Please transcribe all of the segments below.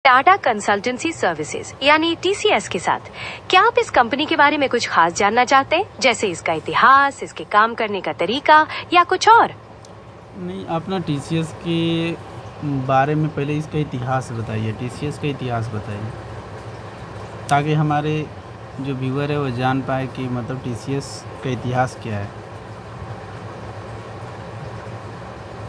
Tata consultancy services यानी TCS के साथ। क्या आप इस कंपनी के बारे में कुछ खास जानना चाहते हैं, जैसे इसका इतिहास, इसके काम करने का तरीका या कुछ और? नहीं, अपना टीसीएस के बारे में पहले इसका इतिहास बताइए, टीसीएस का इतिहास बताइए, ताकि हमारे जो व्यूअर है वो जान पाए कि मतलब टीसीएस का इतिहास क्या है।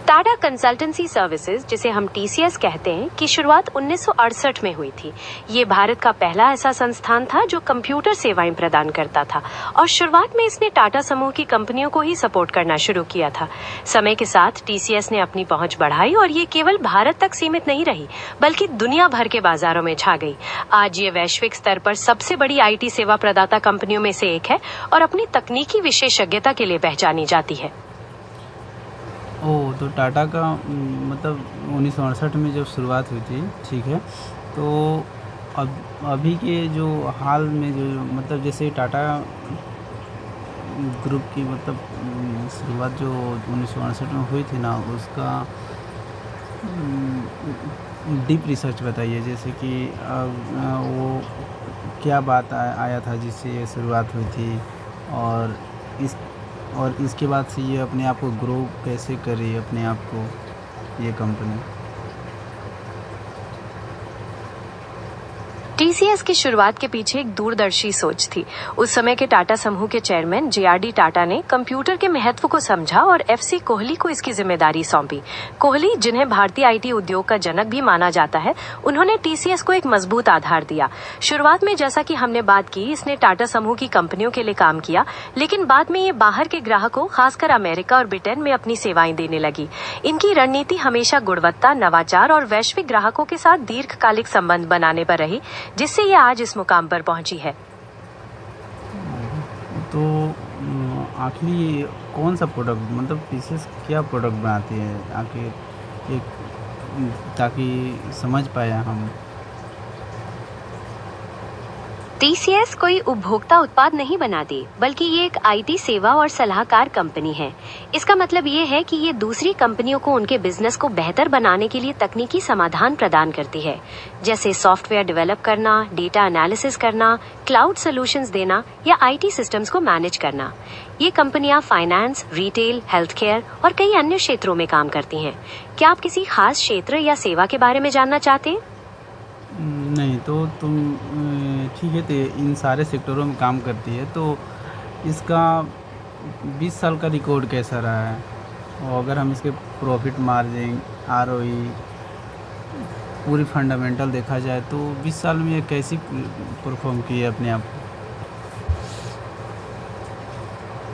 टाटा कंसल्टेंसी सर्विसेज, जिसे हम टीसीएस कहते हैं, की शुरुआत 1968 में हुई थी। ये भारत का पहला ऐसा संस्थान था जो कंप्यूटर सेवाएं प्रदान करता था और शुरुआत में इसने टाटा समूह की कंपनियों को ही सपोर्ट करना शुरू किया था। समय के साथ टीसीएस ने अपनी पहुंच बढ़ाई और ये केवल भारत तक सीमित नहीं रही, बल्कि दुनिया भर के बाजारों में छा गई। आज ये वैश्विक स्तर पर सबसे बड़ी आईटी सेवा प्रदाता कंपनियों में से एक है और अपनी तकनीकी विशेषज्ञता के लिए पहचानी जाती है। ओह! तो टाटा का मतलब 1968 में जब शुरुआत हुई थी, ठीक है। तो अब अभी के जो हाल में जो मतलब जैसे टाटा ग्रुप की मतलब शुरुआत जो 1968 में हुई थी ना, उसका डीप रिसर्च बताइए, जैसे कि वो क्या बात आया था जिससे ये शुरुआत हुई थी, और इस और इसके बाद से ये अपने आप को ग्रो कैसे करी अपने आप को, ये कंपनी। टीसीएस की शुरुआत के पीछे एक दूरदर्शी सोच थी। उस समय के टाटा समूह के चेयरमैन जेआरडी टाटा ने कंप्यूटर के महत्व को समझा और एफसी कोहली को इसकी जिम्मेदारी सौंपी। कोहली, जिन्हें भारतीय आईटी उद्योग का जनक भी माना जाता है, उन्होंने टीसीएस को एक मजबूत आधार दिया। शुरुआत में, जैसा कि हमने बात की, इसने टाटा समूह की कंपनियों के लिए काम किया, लेकिन बाद में ये बाहर के ग्राहकों, खासकर अमेरिका और ब्रिटेन में अपनी सेवाएं देने लगी। इनकी रणनीति हमेशा गुणवत्ता, नवाचार और वैश्विक ग्राहकों के साथ दीर्घकालिक संबंध बनाने पर रही, जिससे ये आज इस मुकाम पर पहुंची है। तो आखिर ये कौन सा प्रोडक्ट, मतलब टीसीएस क्या प्रोडक्ट बनाती है आखिर, एक ताकि समझ पाए हम। टीसीएस कोई उपभोक्ता उत्पाद नहीं बनाती, बल्कि ये एक आईटी सेवा और सलाहकार कंपनी है। इसका मतलब ये है कि ये दूसरी कंपनियों को उनके बिजनेस को बेहतर बनाने के लिए तकनीकी समाधान प्रदान करती है, जैसे सॉफ्टवेयर डेवलप करना, डेटा एनालिसिस करना, क्लाउड सॉल्यूशंस देना या आईटी सिस्टम्स को मैनेज करना। ये कंपनियां फाइनेंस, रिटेल, हेल्थ केयर और कई अन्य क्षेत्रों में काम करती हैं। क्या आप किसी खास क्षेत्र या सेवा के बारे में जानना चाहते हैं? नहीं, तो तुम ठीक है, तो इन सारे सेक्टरों में काम करती है, तो इसका 20 साल का रिकॉर्ड कैसा रहा है, और अगर हम इसके प्रॉफिट मार्जिन, आरओई, पूरी फंडामेंटल देखा जाए तो 20 साल में ये कैसी परफॉर्म की है अपने आप को।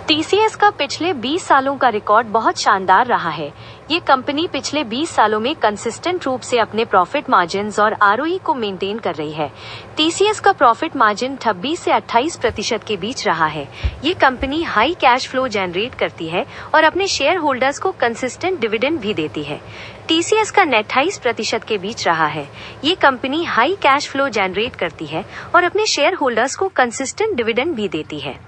टीसीएस का पिछले 20 सालों का रिकॉर्ड बहुत शानदार रहा है। ये कंपनी पिछले 20 सालों में कंसिस्टेंट रूप से अपने प्रॉफिट मार्जिन्स और आरओई को मेंटेन कर रही है। टीसीएस का प्रॉफिट मार्जिन 26 से 28% के बीच रहा है। ये company high cash flow generate करती है और अपने शेयर होल्डर्स को कंसिस्टेंट डिविडेंड भी देती है। टीसीएस का नेट 28% के बीच रहा है। ये company high cash flow generate करती है और अपने शेयर होल्डर्स को कंसिस्टेंट डिविडेंड भी देती है।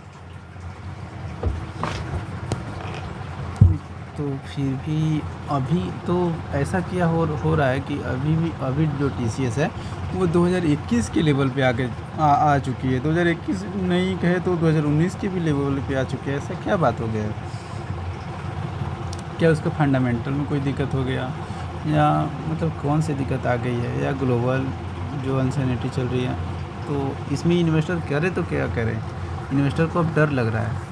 तो फिर भी अभी तो ऐसा क्या हो रहा है कि अभी जो टीसीएस है वो 2021 के लेवल पे आ चुकी है। 2021 नहीं कहे तो 2019 के भी लेवल पे आ चुकी है। ऐसा क्या बात हो गया है? क्या उसका फंडामेंटल में कोई दिक्कत हो गया, या मतलब कौन सी दिक्कत आ गई है, या ग्लोबल जो अनसर्टेनिटी चल रही है? तो इसमें इन्वेस्टर करे तो क्या करे, इन्वेस्टर को अब डर लग रहा है।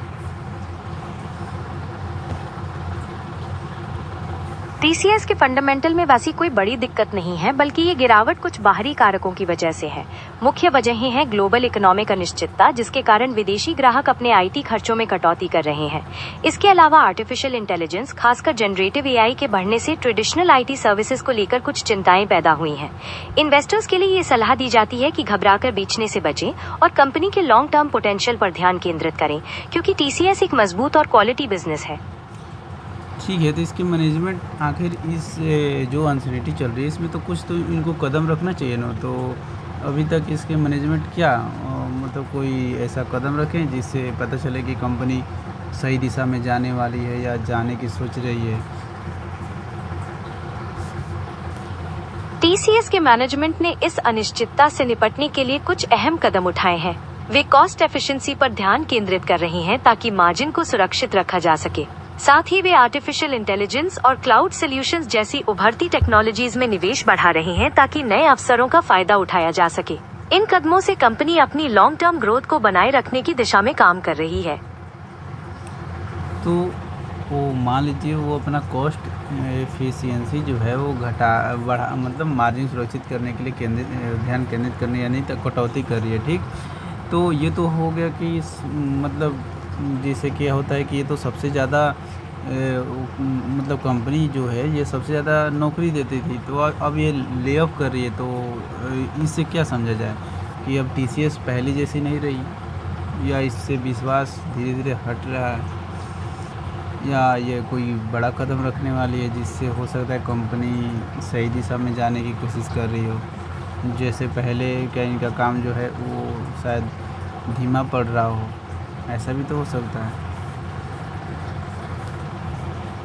टीसीएस के फंडामेंटल में वैसी कोई बड़ी दिक्कत नहीं है, बल्कि ये गिरावट कुछ बाहरी कारकों की वजह से है। मुख्य वजहें हैं ग्लोबल इकोनॉमिक अनिश्चितता, जिसके कारण विदेशी ग्राहक अपने आईटी खर्चों में कटौती कर रहे हैं। इसके अलावा आर्टिफिशियल इंटेलिजेंस, खासकर जनरेटिव एआई के बढ़ने से ट्रेडिशनल आईटी सर्विसेज को लेकर कुछ चिंताएं पैदा हुई हैं। इन्वेस्टर्स के लिए ये सलाह दी जाती है कि घबराकर बेचने से बचें और कंपनी के लॉन्ग टर्म पोटेंशियल पर ध्यान केंद्रित करें, क्योंकि टीसीएस एक मजबूत और क्वालिटी बिजनेस है। ठीक है, तो इसकी मैनेजमेंट आखिर इस जो अनसर्टेनिटी चल रही है इसमें तो कुछ तो इनको कदम रखना चाहिए ना। तो अभी तक इसके मैनेजमेंट क्या मतलब कोई ऐसा कदम रखें जिससे पता चले कि कंपनी सही दिशा में जाने वाली है या जाने की सोच रही है। टीसीएस के मैनेजमेंट ने इस अनिश्चितता से निपटने के लिए कुछ अहम कदम उठाए हैं। वे कॉस्ट एफिशिएंसी पर ध्यान केंद्रित कर रही हैं ताकि मार्जिन को सुरक्षित रखा जा सके। साथ ही वे आर्टिफिशियल इंटेलिजेंस और क्लाउड सॉल्यूशंस जैसी उभरती टेक्नोलॉजीज में निवेश बढ़ा रही हैं ताकि नए अवसरों का फायदा उठाया जा सके। इन कदमों से कंपनी अपनी लॉन्ग टर्म ग्रोथ को बनाए रखने की दिशा में काम कर रही है। तो वो मान लीजिए वो अपना कॉस्ट एफिशिएंसी जो है वो बढ़ा मतलब मार्जिन सुरक्षित करने के लिए ध्यान केंद्रित करने यानी कटौती कर रही है, ठीक। तो ये तो हो गया कि मतलब जैसे क्या होता है कि ये तो सबसे ज़्यादा मतलब कंपनी जो है ये सबसे ज़्यादा नौकरी देती थी, तो अब ये ले ऑफ कर रही है। तो इससे क्या समझा जाए कि अब टीसीएस पहले जैसी नहीं रही, या इससे विश्वास धीरे धीरे हट रहा है, या ये कोई बड़ा कदम रखने वाली है जिससे हो सकता है कंपनी सही दिशा में जाने की कोशिश कर रही हो। जैसे पहले क्या इनका काम जो है वो शायद धीमा पड़ रहा हो, ऐसा भी तो हो सकता है।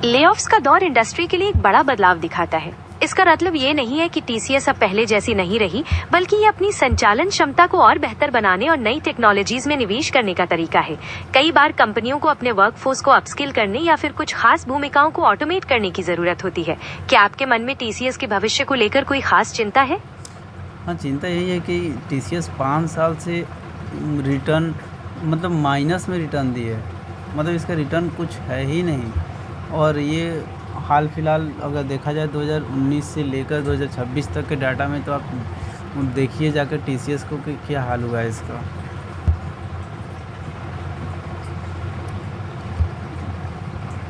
लेऑफ्स का दौर इंडस्ट्री के लिए एक बड़ा बदलाव दिखाता है। इसका मतलब ये नहीं है कि टीसीएस अब पहले जैसी नहीं रही, बल्कि ये अपनी संचालन क्षमता को और बेहतर बनाने और नई टेक्नोलॉजीज में निवेश करने का तरीका है। कई बार कंपनियों को अपने वर्कफोर्स को अपस्किल करने या फिर कुछ खास भूमिकाओं को ऑटोमेट करने की जरूरत होती है। क्या आपके मन में टीसीएस के भविष्य को लेकर कोई खास चिंता है? हाँ, चिंता यही है कि टीसीएस 5 साल से रिटर्न मतलब माइनस में रिटर्न दी है, मतलब इसका रिटर्न कुछ है ही नहीं। और ये हाल फिलहाल अगर देखा जाए 2019 से लेकर 2026 तक के डाटा में, तो आप देखिए जाकर टीसीएस को कि क्या हाल हुआ है इसका।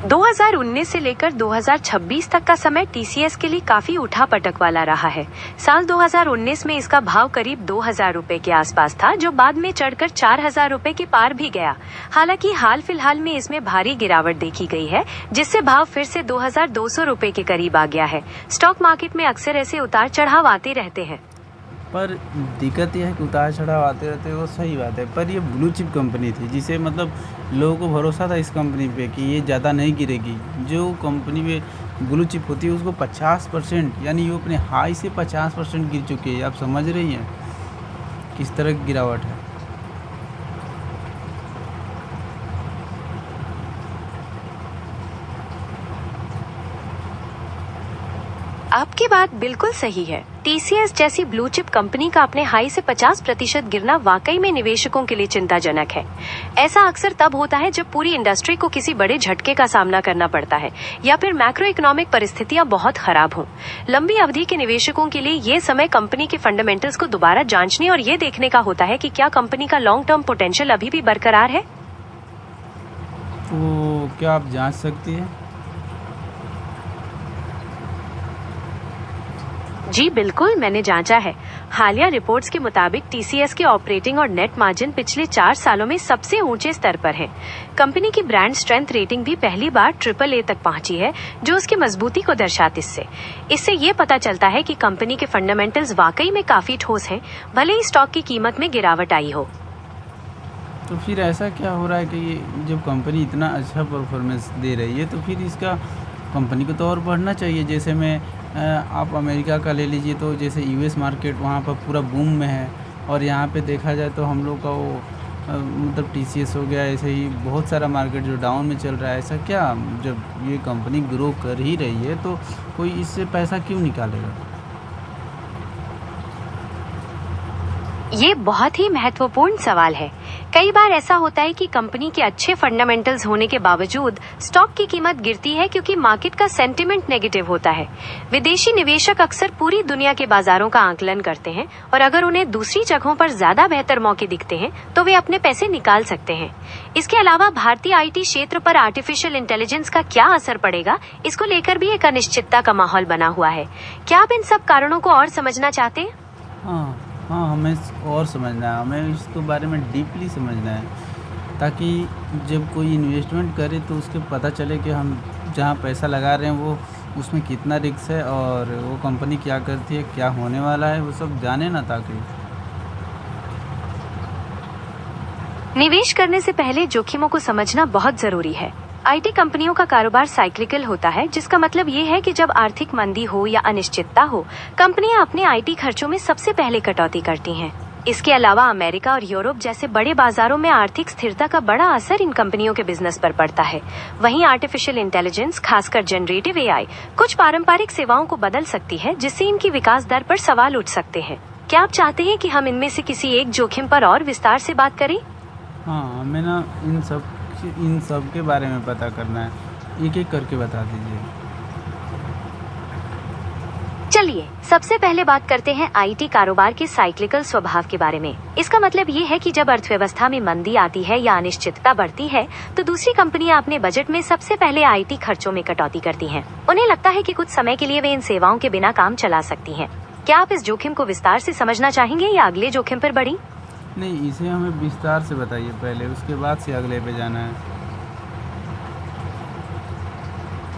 2019 से लेकर 2026 तक का समय टीसीएस के लिए काफी उठापटक वाला रहा है। साल 2019 में इसका भाव करीब 2000 रुपए के आसपास था, जो बाद में चढ़कर 4000 रुपए के पार भी गया। हालांकि हाल फिलहाल में इसमें भारी गिरावट देखी गई है, जिससे भाव फिर से 2200 रुपए के करीब आ गया है। स्टॉक मार्केट में अक्सर ऐसे उतार चढ़ाव आते रहते हैं। पर दिक्कत यह है कि उतार चढ़ाव आते रहते, वो सही बात है, पर ये ब्लू चिप कंपनी थी जिसे मतलब लोगों को भरोसा था इस कंपनी पे कि ये ज़्यादा नहीं गिरेगी। जो कंपनी में ब्लू चिप होती है उसको 50% यानी वो अपने हाई से 50% गिर चुकी है। आप समझ रही हैं किस तरह की गिरावट है। आपकी बात बिल्कुल सही है। टीसीएस जैसी ब्लू चिप कंपनी का अपने हाई से 50% गिरना वाकई में निवेशकों के लिए चिंताजनक है। ऐसा अक्सर तब होता है जब पूरी इंडस्ट्री को किसी बड़े झटके का सामना करना पड़ता है या फिर मैक्रो इकोनॉमिक परिस्थितियां बहुत खराब हों। लंबी अवधि के निवेशकों के लिए ये समय कंपनी के फंडामेंटल्स को दोबारा जांचने और ये देखने का होता है कि क्या कंपनी का लॉन्ग टर्म पोटेंशियल अभी भी बरकरार है। तो क्या आप जांच सकती हैं? जी बिल्कुल, मैंने जांचा है। हालिया रिपोर्ट्स के मुताबिक टीसीएस के ऑपरेटिंग और नेट मार्जिन पिछले 4 सालों में सबसे ऊंचे स्तर पर है। कंपनी की ब्रांड स्ट्रेंथ रेटिंग भी पहली बार AAA तक पहुंची है, जो उसकी मजबूती को दर्शाती इससे ये पता चलता है कि कंपनी के फंडामेंटल्स वाकई में काफी ठोस हैं, भले ही स्टॉक की कीमत में गिरावट आई हो। तो फिर ऐसा क्या हो रहा है कि जब कंपनी इतना अच्छा परफॉर्मेंस दे रही है तो फिर इसका कंपनी को तो और बढ़ना चाहिए। जैसे मैं आप अमेरिका का ले लीजिए, तो जैसे यूएस मार्केट वहाँ पर पूरा बूम में है, और यहाँ पे देखा जाए तो हम लोग का वो मतलब टीसीएस हो गया, ऐसे ही बहुत सारा मार्केट जो डाउन में चल रहा है। ऐसा क्या, जब ये कंपनी ग्रो कर ही रही है तो कोई इससे पैसा क्यों निकालेगा? ये बहुत ही महत्वपूर्ण सवाल है। कई बार ऐसा होता है कि कंपनी के अच्छे फंडामेंटल्स होने के बावजूद स्टॉक की कीमत गिरती है क्योंकि मार्केट का सेंटिमेंट नेगेटिव होता है। विदेशी निवेशक अक्सर पूरी दुनिया के बाजारों का आकलन करते हैं और अगर उन्हें दूसरी जगहों पर ज्यादा बेहतर मौके दिखते हैं तो वे अपने पैसे निकाल सकते हैं। इसके अलावा भारतीय आईटी क्षेत्र पर आर्टिफिशियल इंटेलिजेंस का क्या असर पड़ेगा, इसको लेकर भी एक अनिश्चितता का माहौल बना हुआ है। क्या आप इन सब कारणों को और समझना चाहते हैं? हाँ, हमें और समझना है, हमें इसके बारे में डीपली समझना है, ताकि जब कोई इन्वेस्टमेंट करे तो उसके पता चले कि हम जहाँ पैसा लगा रहे हैं वो उसमें कितना रिस्क है और वो कंपनी क्या करती है, क्या होने वाला है, वो सब जाने ना। ताकि निवेश करने से पहले जोखिमों को समझना बहुत जरूरी है। आईटी कंपनियों का कारोबार साइक्लिकल होता है, जिसका मतलब ये है कि जब आर्थिक मंदी हो या अनिश्चितता हो, कंपनियां अपने आईटी खर्चों में सबसे पहले कटौती करती हैं। इसके अलावा अमेरिका और यूरोप जैसे बड़े बाजारों में आर्थिक स्थिरता का बड़ा असर इन कंपनियों के बिजनेस पर पड़ता है। वहीं आर्टिफिशियल इंटेलिजेंस, खासकर जनरेटिव एआई, कुछ पारंपरिक सेवाओं को बदल सकती है, जिससे इनकी विकास दर पर सवाल उठ सकते हैं। क्या आप चाहते हैं कि हम इनमें से किसी एक जोखिम पर और विस्तार से बात करें? हाँ, हमें ना इन सब के बारे में पता करना है, एक एक करके बता दीजिए। चलिए सबसे पहले बात करते हैं आईटी कारोबार के साइक्लिकल स्वभाव के बारे में। इसका मतलब ये है कि जब अर्थव्यवस्था में मंदी आती है या अनिश्चितता बढ़ती है, तो दूसरी कंपनियां अपने बजट में सबसे पहले आईटी खर्चों में कटौती करती हैं। उन्हें लगता है कि कुछ समय के लिए वे इन सेवाओं के बिना काम चला सकती हैं। क्या आप इस जोखिम को विस्तार से समझना चाहेंगे या अगले जोखिम पर बढ़ी? नहीं, इसे हमें विस्तार से बताइए पहले, उसके बाद से अगले पे जाना है।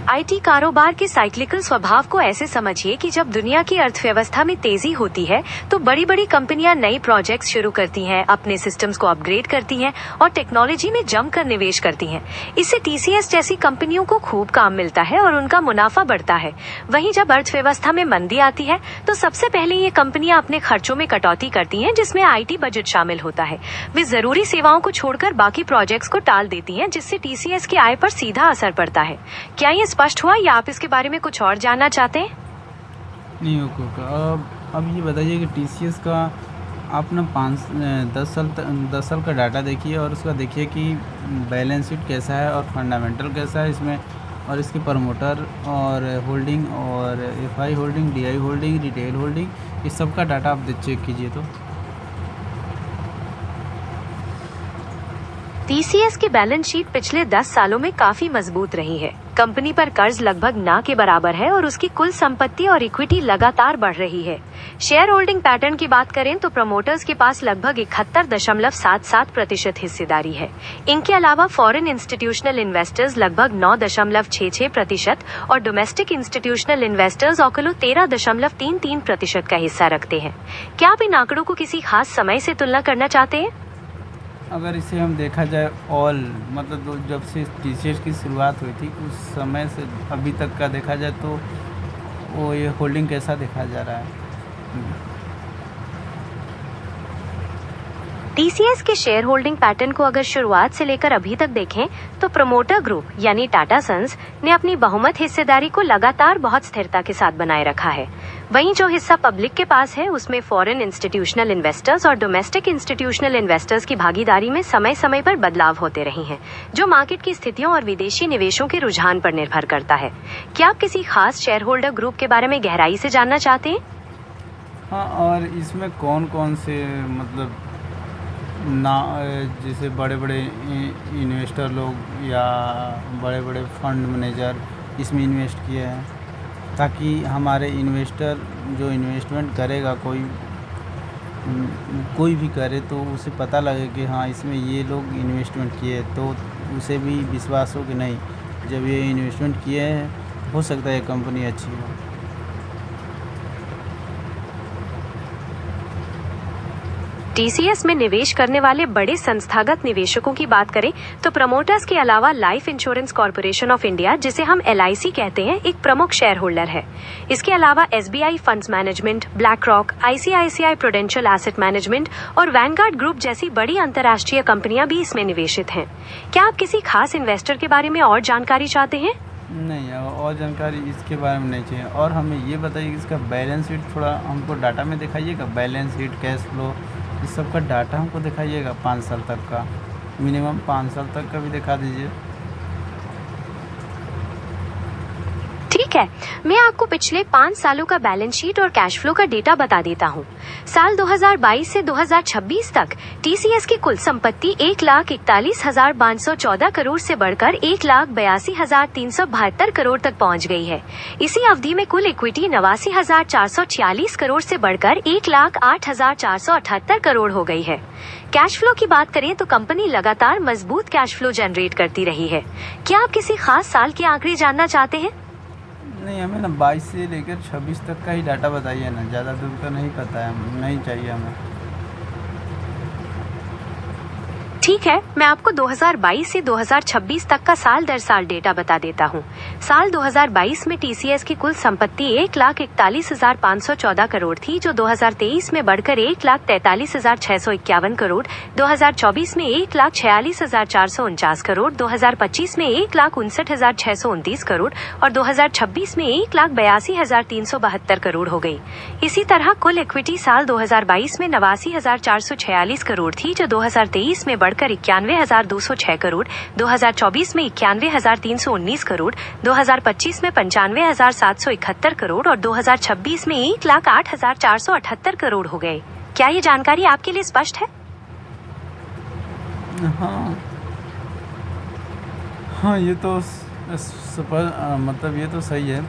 आईटी कारोबार के साइक्लिकल स्वभाव को ऐसे समझिए कि जब दुनिया की अर्थव्यवस्था में तेजी होती है, तो बड़ी बड़ी कंपनियां नई प्रोजेक्ट्स शुरू करती हैं, अपने सिस्टम्स को अपग्रेड करती हैं और टेक्नोलॉजी में जमकर निवेश करती हैं। इससे टीसीएस जैसी कंपनियों को खूब काम मिलता है और उनका मुनाफा बढ़ता है। वहीं जब अर्थव्यवस्था में मंदी आती है, तो सबसे पहले ये कंपनियां अपने खर्चों में कटौती करती हैं, जिसमें आईटी बजट शामिल होता है। वे जरूरी सेवाओं को छोड़कर बाकी प्रोजेक्ट्स को टाल देती हैं, जिससे टीसीएस की आय पर सीधा असर पड़ता है। क्या ये स्पष्ट हुआ या आप इसके बारे में कुछ और जानना चाहते हैं? नहीं, ओके ओके। अब ये बताइए कि टीसीएस का आप ना 10 साल का डाटा देखिए और उसका देखिए कि बैलेंस शीट कैसा है और फंडामेंटल कैसा है इसमें, और इसके प्रमोटर और होल्डिंग और FI holding, DI holding, retail holding, इस सब का डाटा आप चेक कीजिए। तो टीसीएस की बैलेंस शीट पिछले 10 सालों में काफी मजबूत रही है। कंपनी पर कर्ज लगभग ना के बराबर है और उसकी कुल संपत्ति और इक्विटी लगातार बढ़ रही है। शेयर होल्डिंग पैटर्न की बात करें तो प्रमोटर्स के पास लगभग 71.77% हिस्सेदारी है। इनके अलावा फॉरेन इंस्टीट्यूशनल इन्वेस्टर्स लगभग 9.66% और डोमेस्टिक इंस्टीट्यूशनल इन्वेस्टर्स औकलो 13.33% का हिस्सा रखते हैं। क्या आप इन आंकड़ों को किसी खास समय से तुलना करना चाहते हैं? अगर इसे हम देखा जाए मतलब जब से टीसीएस की शुरुआत हुई थी उस समय से अभी तक का देखा जाए तो वो ये होल्डिंग कैसा देखा जा रहा है? टीसीएस के शेयर होल्डिंग पैटर्न को अगर शुरुआत से लेकर अभी तक देखें तो प्रमोटर ग्रुप यानी टाटा सन्स ने अपनी बहुमत हिस्सेदारी को लगातार बहुत स्थिरता के साथ बनाए रखा है। वहीं जो हिस्सा पब्लिक के पास है उसमें फॉरेन इंस्टीट्यूशनल इन्वेस्टर्स और डोमेस्टिक इंस्टीट्यूशनल इन्वेस्टर्स की भागीदारी में समय समय पर बदलाव होते रहे हैं, जो मार्केट की स्थितियों और विदेशी निवेशों के रुझान पर निर्भर करता है। क्या आप किसी खास शेयर होल्डर ग्रुप के बारे में गहराई से जानना चाहते हैं? हाँ, और इसमें कौन कौन से मतलब ना जैसे बड़े बड़े इन्वेस्टर लोग या बड़े बड़े फंड मैनेजर इसमें इन्वेस्ट किए हैं, ताकि हमारे इन्वेस्टर जो इन्वेस्टमेंट करेगा कोई भी करे तो उसे पता लगे कि हाँ इसमें ये लोग इन्वेस्टमेंट किए, तो उसे भी विश्वास हो कि नहीं जब ये इन्वेस्टमेंट किए हैं हो सकता है ये कंपनी अच्छी हो। टीसीएस में निवेश करने वाले बड़े संस्थागत निवेशकों की बात करें तो प्रमोटर्स के अलावा life insurance corporation of India, जिसे हम एलआईसी कहते हैं, एक प्रमुख शेयर होल्डर है। इसके अलावा SBI funds management, black rock, ICICI prudential asset management और वैनगार्ड ग्रुप जैसी बड़ी अंतर्राष्ट्रीय कंपनियां भी इसमें निवेशित हैं। क्या आप किसी खास इन्वेस्टर के बारे में और जानकारी चाहते हैं? नहीं, और जानकारी इसके बारे में नहीं चाहिए। और हमें ये बताइए कि इसका बैलेंस शीट थोड़ा हमको डाटा में दिखाइएगा। बैलेंस शीट, कैश फ्लो, इस सब का डाटा हमको दिखाइएगा। 5 साल तक का, मिनिमम 5 साल तक का भी दिखा दीजिए। ठीक है, मैं आपको पिछले 5 सालों का बैलेंस शीट और कैश फ्लो का डेटा बता देता हूँ। साल 2022 से 2026 तक टीसीएस की कुल संपत्ति 1,41,514 करोड़ से बढ़कर 1,82,372 करोड़ तक पहुँच गई है। इसी अवधि में कुल इक्विटी 89,446 करोड़ से बढ़कर 1,08,478 करोड़ हो गई है। कैश फ्लो की बात करें तो कंपनी लगातार मजबूत कैश फ्लो जनरेट करती रही है। क्या आप किसी खास साल के आंकड़े जानना चाहते हैं? नहीं, हमें ना 22 से लेकर 26 तक का ही डाटा बताइए ना, ज़्यादा दूर का नहीं पता है, नहीं चाहिए हमें। ठीक है, मैं आपको 2022 से 2026 तक का साल दर साल डेटा बता देता हूँ। साल 2022 में टीसीएस की कुल संपत्ति 1,41,514 करोड़ थी, जो 2023 में बढ़कर 1,43,651 करोड़, 2024 में 1,46,449 करोड़, 2025 में 1,59,629 करोड़ और 2026 में 1,82,372 करोड़ हो गई। इसी तरह कुल इक्विटी साल 2022 में 89,446 करोड़ थी, जो 2023 में बढ़कर 91,206 करोड़, 2024 में 91,319 करोड़, 2025 में 95,771 करोड़ और 2026 में 1,08,478 करोड़ हो गए। क्या ये जानकारी आपके लिए स्पष्ट है? हाँ, ये तो मतलब ये तो सही है,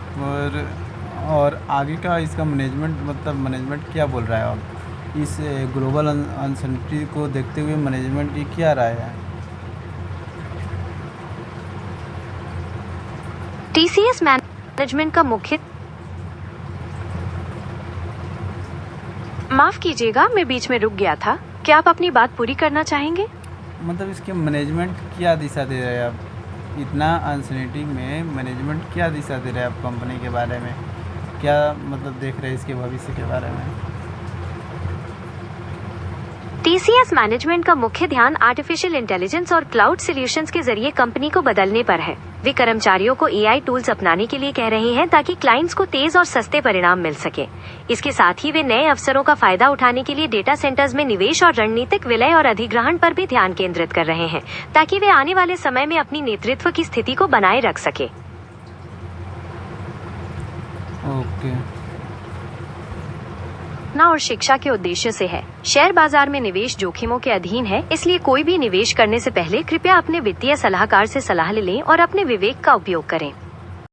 और आगे का इसका मैनेजमेंट क्या बोल रहा है? अब इस ग्लोबल अनसर्टेनिटी को देखते हुए मैनेजमेंट की क्या राय है? टीसीएस मैनेजमेंट का मुख्य माफ कीजिएगा, मैं बीच में रुक गया था। क्या आप अपनी बात पूरी करना चाहेंगे? मतलब इसके मैनेजमेंट क्या दिशा दे रहे हैं आप? इतना अनसर्टेनिटी में मैनेजमेंट क्या दिशा दे रहे हैं आप कंपनी के बारे में? क्या मतलब देख रहे हैं इसके भविष्य के बारे में? टीसीएस मैनेजमेंट का मुख्य ध्यान आर्टिफिशियल इंटेलिजेंस और क्लाउड सॉल्यूशंस के जरिए कंपनी को बदलने पर है। वे कर्मचारियों को एआई टूल्स अपनाने के लिए कह रहे हैं, ताकि क्लाइंट्स को तेज और सस्ते परिणाम मिल सके। इसके साथ ही वे नए अवसरों का फायदा उठाने के लिए डेटा सेंटर्स में निवेश और रणनीतिक विलय और अधिग्रहण पर भी ध्यान केंद्रित कर रहे हैं, ताकि वे आने वाले समय में अपनी नेतृत्व की स्थिति को बनाए रख सके। ओके। और शिक्षा के उद्देश्य से है। शेयर बाजार में निवेश जोखिमों के अधीन है, इसलिए कोई भी निवेश करने से पहले कृपया अपने वित्तीय सलाहकार से सलाह लें और अपने विवेक का उपयोग करें।